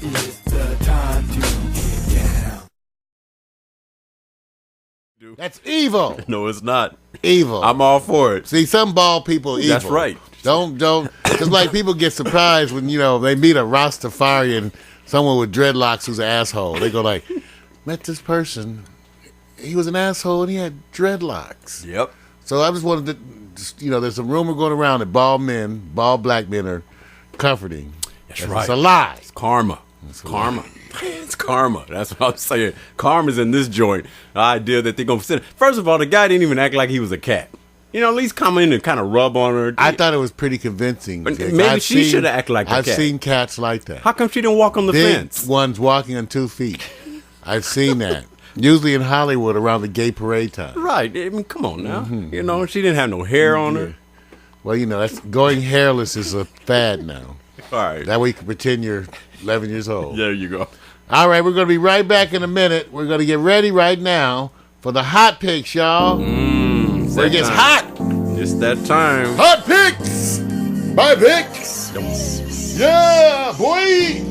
It's the time to get down. That's evil. No, it's not. Evil. I'm all for it. See, some bald people evil. That's right. Don't. It's like people get surprised when, they meet a Rastafarian, someone with dreadlocks who's an asshole. They go like, met this person. He was an asshole and he had dreadlocks. Yep. So I just wanted to, there's a rumor going around that bald black men are comforting. That's right. It's a lie. It's karma. It's karma. It's karma. That's what I'm saying. Karma's in this joint. The idea that they're going to sit. First of all, the guy didn't even act like he was a cat. At least come in and kind of rub on her. I thought it was pretty convincing. Maybe she should have acted like a cat. I've seen cats like that. How come she didn't walk on the fence? One's walking on 2 feet. I've seen that. Usually in Hollywood around the gay parade time. Right. I mean, come on now. Mm-hmm. She didn't have no hair on her. Well, that's going hairless is a fad now. All right. That way you can pretend you're 11 years old. There you go. All right, we're going to be right back in a minute. We're going to get ready right now for the HOtt PiXX, y'all. Where it gets hot. It's that time. HOtt PiXX by PiXX. Yeah, boy.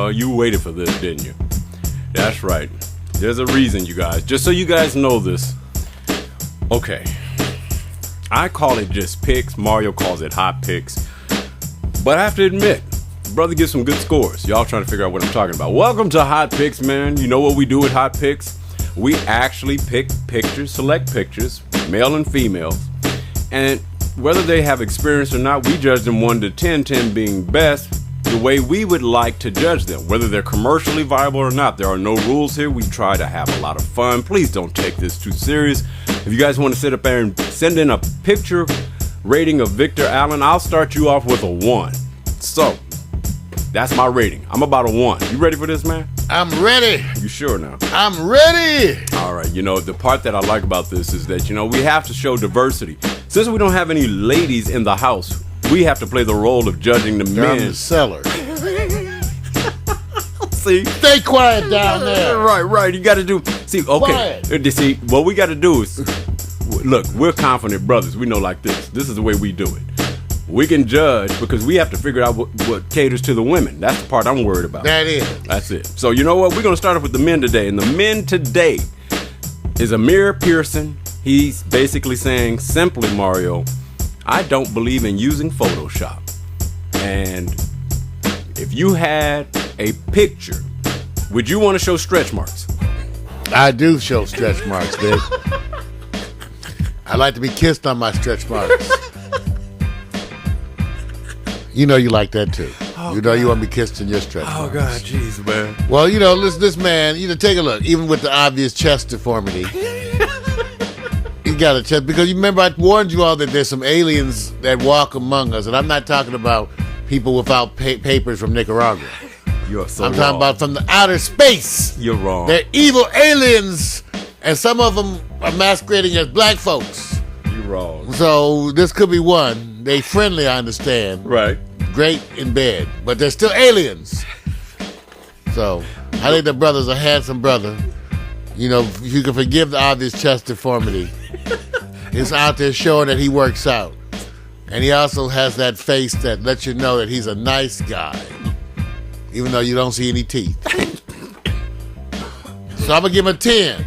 You waited for this, didn't you? That's right. There's a reason, you guys. Just so you guys know this. Okay. I call it just PiXX. Mario calls it HOtt PiXX. But I have to admit, brother gives some good scores. Y'all trying to figure out what I'm talking about. Welcome to HOtt PiXX, man. You know what we do with HOtt PiXX? We actually pick pictures, select pictures, male and female. And whether they have experience or not, we judge them 1 to 10, 10 being best, the way we would like to judge them, whether they're commercially viable or not. There are no rules here. We try to have a lot of fun. Please don't take this too serious. If you guys want to sit up there and send in a picture rating of Victor Allen, I'll start you off with a 1. So, that's my rating. I'm about a 1. You ready for this, man? I'm ready. You sure now? I'm ready. All right. The part that I like about this is that, we have to show diversity. Since we don't have any ladies in the house, we have to play the role of judging the men. I'm the seller. See? Stay quiet down there. Right. You got to do. See, okay. Quiet. See, what we got to do is look, we're confident brothers. We know like this. This is the way we do it. We can judge because we have to figure out what caters to the women. That's the part I'm worried about. That is. That's it. So you know what? We're going to start off with the men today. And the men today is Amir Pearson. He's basically saying simply, Mario, I don't believe in using Photoshop. And if you had a picture, would you want to show stretch marks? I do show stretch marks, Vic. I like to be kissed on my stretch marks. You know you like that too. Oh, you know you want to be kissed in your stretch marks. Oh, God, jeez, man. Well, you know, listen, this man, take a look. Even with the obvious chest deformity, he got a chest. Because you remember I warned you all that there's some aliens that walk among us. And I'm not talking about people without papers from Nicaragua. You're so I'm wrong. talking about from the outer space. You're wrong. They're evil aliens. And some of them are masquerading as black folks. You're wrong. So this could be one. They friendly, I understand. Right. Great in bed, but they're still aliens. So I think the brother's a handsome brother. You know, if you can forgive the obvious chest deformity. He's out there showing that he works out. And he also has that face that lets you know that he's a nice guy, even though you don't see any teeth. So I'm going to give him a 10.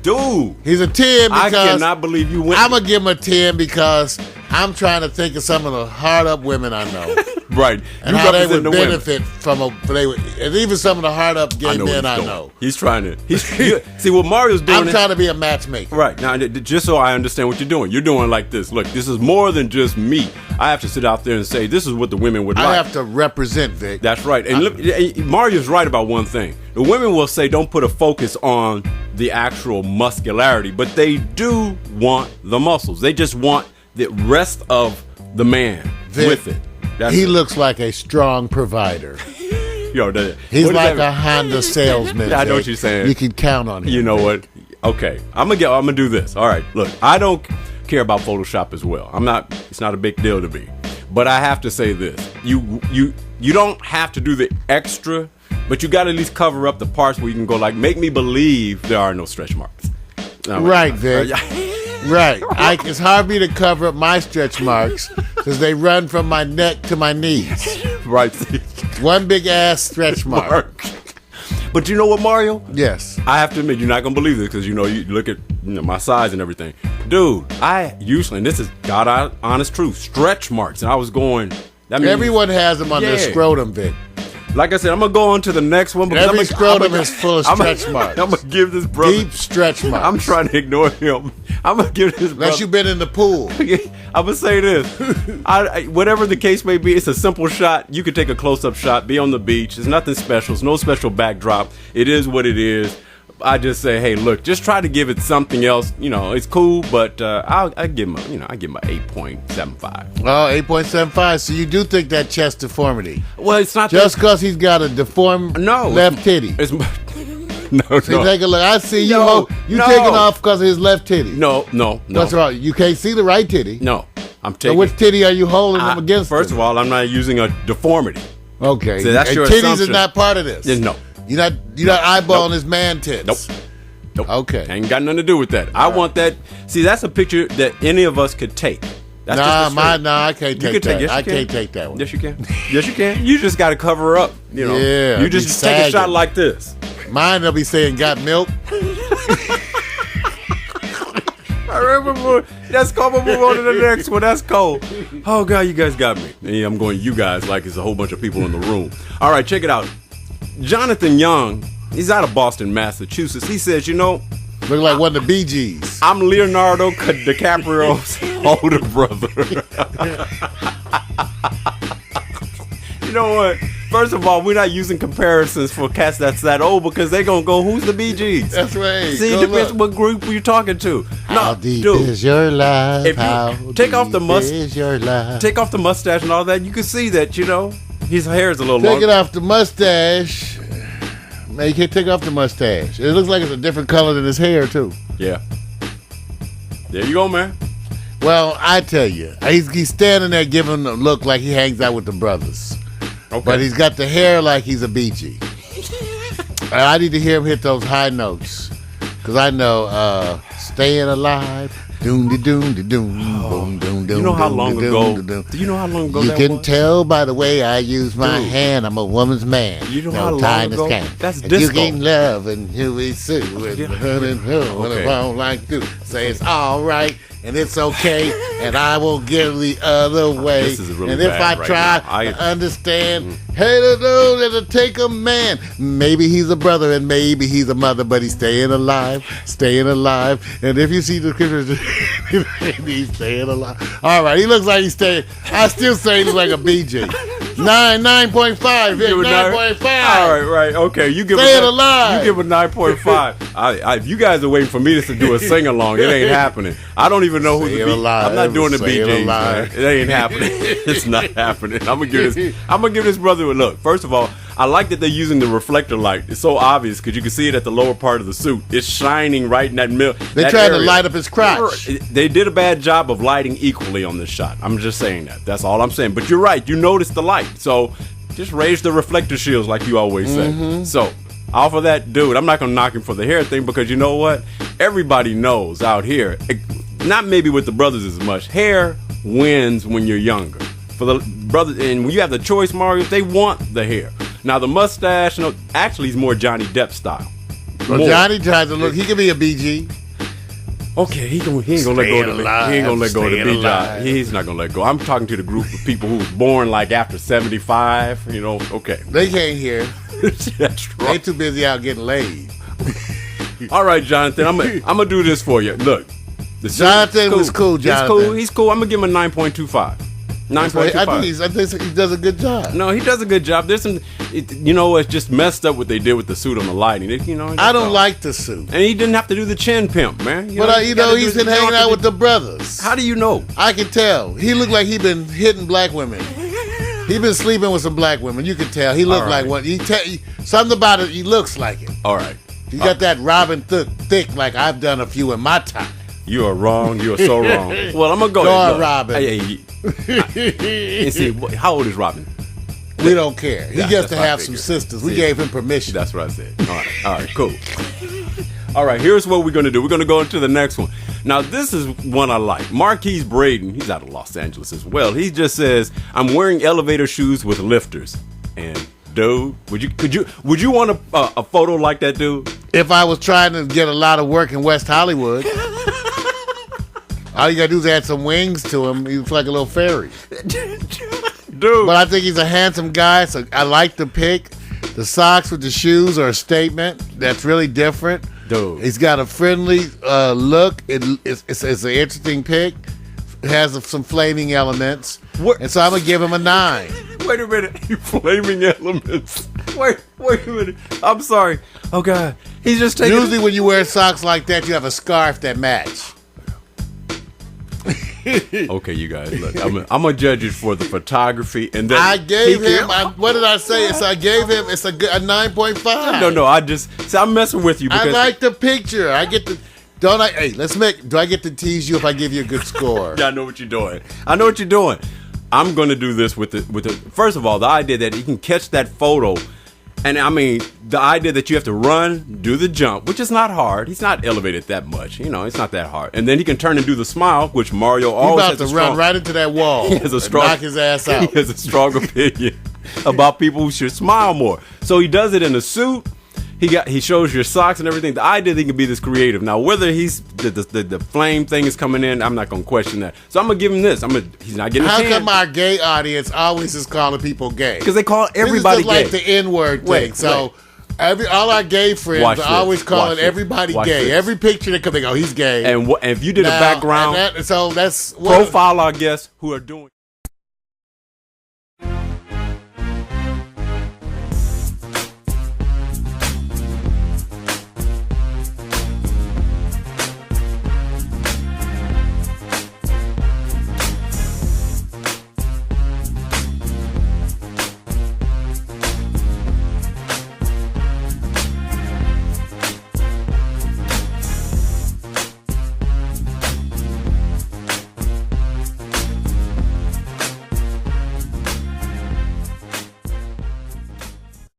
Dude. He's a 10 because I cannot believe you went. I'm going to give him a 10 because I'm trying to think of some of the hard-up women I know. Right. And you how they would represent the benefit from and even some of the hard-up gay men I doing. know. He's trying to. See what Mario's doing. I'm trying to be a matchmaker. Right. Now, just so I understand what you're doing. You're doing like this. Look, this is more than just me. I have to sit out there and say, this is what the women would like. I have to represent, Vic. That's right. And Mario's right about one thing. The women will say, don't put a focus on the actual muscularity, but they do want the muscles. They just want the rest of the man Vic, with it. He looks like a strong provider. Yo, He's like a Honda salesman. I know Vic. what you're saying. You can count on him. You know what? Okay, I'm gonna do this. All right, look, I don't care about Photoshop as well. It's not a big deal to me. But I have to say this: you don't have to do the extra, but you got to at least cover up the parts where you can go like, make me believe there are no stretch marks. Right, Vic. Right. It's hard for me to cover up my stretch marks because they run from my neck to my knees. Right. One big ass stretch mark. But you know what, Mario? Yes. I have to admit, you're not going to believe this because, you look at my size and everything. Dude, I usually, and this is God honest truth, stretch marks. And I was going, that means, everyone has them on their scrotum, Vic. Like I said, I'm going to go on to the next one. Because Every scrotum is full of stretch marks. I'm going to give this brother. Deep stretch marks. I'm trying to ignore him. I'm going to give this brother. Unless you've been in the pool. I'm going to say this. Whatever the case may be, it's a simple shot. You could take a close-up shot, be on the beach. It's nothing special. It's no special backdrop. It is what it is. I just say, hey, look, just try to give it something else. It's cool, but I give him a 8.75. Oh, 8.75. So you do think that chest deformity? Well, it's not just because he's got a deformed left titty. No. Take a look. I see you. You no. taking off because of his left titty. No. What's wrong? You can't see the right titty. No, I'm taking. So which titty are you holding him against? First of all, I'm not using a deformity. Okay. So that's your titties assumption. is not part of this. No. You're not eyeballing his man tits. Nope. Okay. Ain't got nothing to do with that. I want that. See, that's a picture that any of us could take. That's I can't take that. Yes, I can't take that one. Yes, you can. Yes, you can. You just got to cover up. Yeah. You just take a shot like this. Mine, they'll be saying, got milk. I remember. That's cool. We'll move on to the next one. That's cool. Oh, God, you guys got me. Yeah, I'm going, you guys, like it's a whole bunch of people in the room. All right, check it out. Jonathan Young, he's out of Boston, Massachusetts. He says, look like one of the Bee Gees. I'm Leonardo DiCaprio's older brother. You know what? First of all, we're not using comparisons for cats that's that old because they're going to go, who's the Bee Gees? That's right. See, it depends what group you're talking to. How deep is your love? If you take off the mustache and all that, you can see that, his hair is a little longer. Take it off the mustache. Man, you can't take off the mustache. It looks like it's a different color than his hair, too. Yeah. There you go, man. Well, I tell you, he's standing there giving a look like he hangs out with the brothers. Okay. But he's got the hair like he's a Bee Gee. I need to hear him hit those high notes. Because I know, staying alive, Doom de doom de doom. Boom doom doom. You know how doom, long doom, ago? doom, doom. Do you know how long ago You that can was? tell by the way I use my Dude. hand. I'm a woman's man. You know No how long time is ago? came. That's and disco. You can love and here we sue and Yeah. what if I don't like to say it's all right and it's okay and I will give the other way. This is really and if bad I right try now. to understand, hey, it'll take a man. Maybe he's a brother and maybe he's a mother, but he's staying alive. And if you see the scriptures, he's staying alive. All right, he looks like he's staying. I still say he looks like a BG. 9.5. Give it 9.5. All right, okay. You give Staying it alive. You give it 9.5. If you guys are waiting for me to do a sing along, it ain't happening. I don't even know who the Staying B. alive. I'm not doing the Staying BJs, man. alive. It ain't happening. It's not happening. I'm gonna give this brother a look. First of all, I like that they're using the reflector light. It's so obvious because you can see it at the lower part of the suit. It's shining right in that middle. They're trying to light up his crotch. They did a bad job of lighting equally on this shot. I'm just saying that. That's all I'm saying. But you're right. You noticed the light. So just raise the reflector shields like you always say. So off of that, dude, I'm not going to knock him for the hair thing because you know what? Everybody knows out here, not maybe with the brothers as much, hair wins when you're younger. For the brothers, and when you have the choice, Mario, they want the hair. Now the mustache, no, actually, he's more Johnny Depp style. Well, More. Johnny tries to look. He could be a BG. Okay, he ain't gonna let go of the alive, he ain't gonna let go of the staying B alive. job. He's not gonna let go. I'm talking to the group of people who was born like after 75. You know, okay, They can't hear. that's They right. too busy out getting laid. All right, Jonathan, I'm gonna do this for you. Look, the suit Jonathan is was cool, Jonathan. He's cool. I'm gonna give him a 9.25. 9.25. I think he does a good job. No, he does a good job. There's some, it's just messed up what they did with the suit on the lighting. I don't like the suit. And he didn't have to do the chin pimp, man. But you gotta he's do- been you don't hanging have to out do- with the brothers. How do you know? I can tell. He looked like he been hitting black women. He been sleeping with some black women. You can tell. He looked All right. like one. Something about it. He looks like it. All right. He got that Robin thick like I've done a few in my time. You are wrong. You are so wrong. Well, I'm gonna go. Go ahead. on, Look. Robin. And see, how old is Robin? We don't care. He Yeah, gets that's to what I have some figured. sisters. We See. gave him permission. That's what I said. All right, cool. All right, here's what we're gonna do. We're gonna go into the next one. Now, this is one I like. Marques Brayden, he's out of Los Angeles as well. He just says, "I'm wearing elevator shoes with lifters." And dude, would you want a photo like that, dude? If I was trying to get a lot of work in West Hollywood, all you gotta do is add some wings to him. He's like a little fairy. Dude, But I think he's a handsome guy, so I like the pick. The socks with the shoes are a statement that's really different. Dude. He's got a friendly look. It's an interesting pick. It has some flaming elements. What- And so I'm going to give him a 9. wait a minute. You flaming elements. Wait a minute. I'm sorry. Oh God, he's just taking. Usually when you wear socks like that, you have a scarf that match. Okay, you guys, look. I'm gonna judge it for the photography, and then I gave he him, what did I say? It's a 9.5. No. I'm messing with you I because like the picture. I get the, don't I, hey, do I get to tease you if I give you a good score? I know what you're doing. I'm gonna do this with the. First of all, the idea that you can catch that photo. And I mean, the idea that you have to run, do the jump, which is not hard. He's not elevated that much. It's not that hard. And then he can turn and do the smile, which Mario He's always about has to a run strong, right into that wall he has a and strong, knock his ass out. He has a strong opinion about people who should smile more. So he does it in a suit. He shows your socks and everything. The idea that he can be this creative. Now, whether he's the flame thing is coming in, I'm not gonna question that. So I'm gonna give him this. He's not getting. How a 10 come our gay audience always is calling people gay? because they call everybody this is just gay. like the N-word thing. Wait, So all our gay friends Watch are this. always Watch calling this. everybody Watch gay. this. Every picture they come, they go, he's gay. And if you did a Now, background so that's profile our guests who are doing.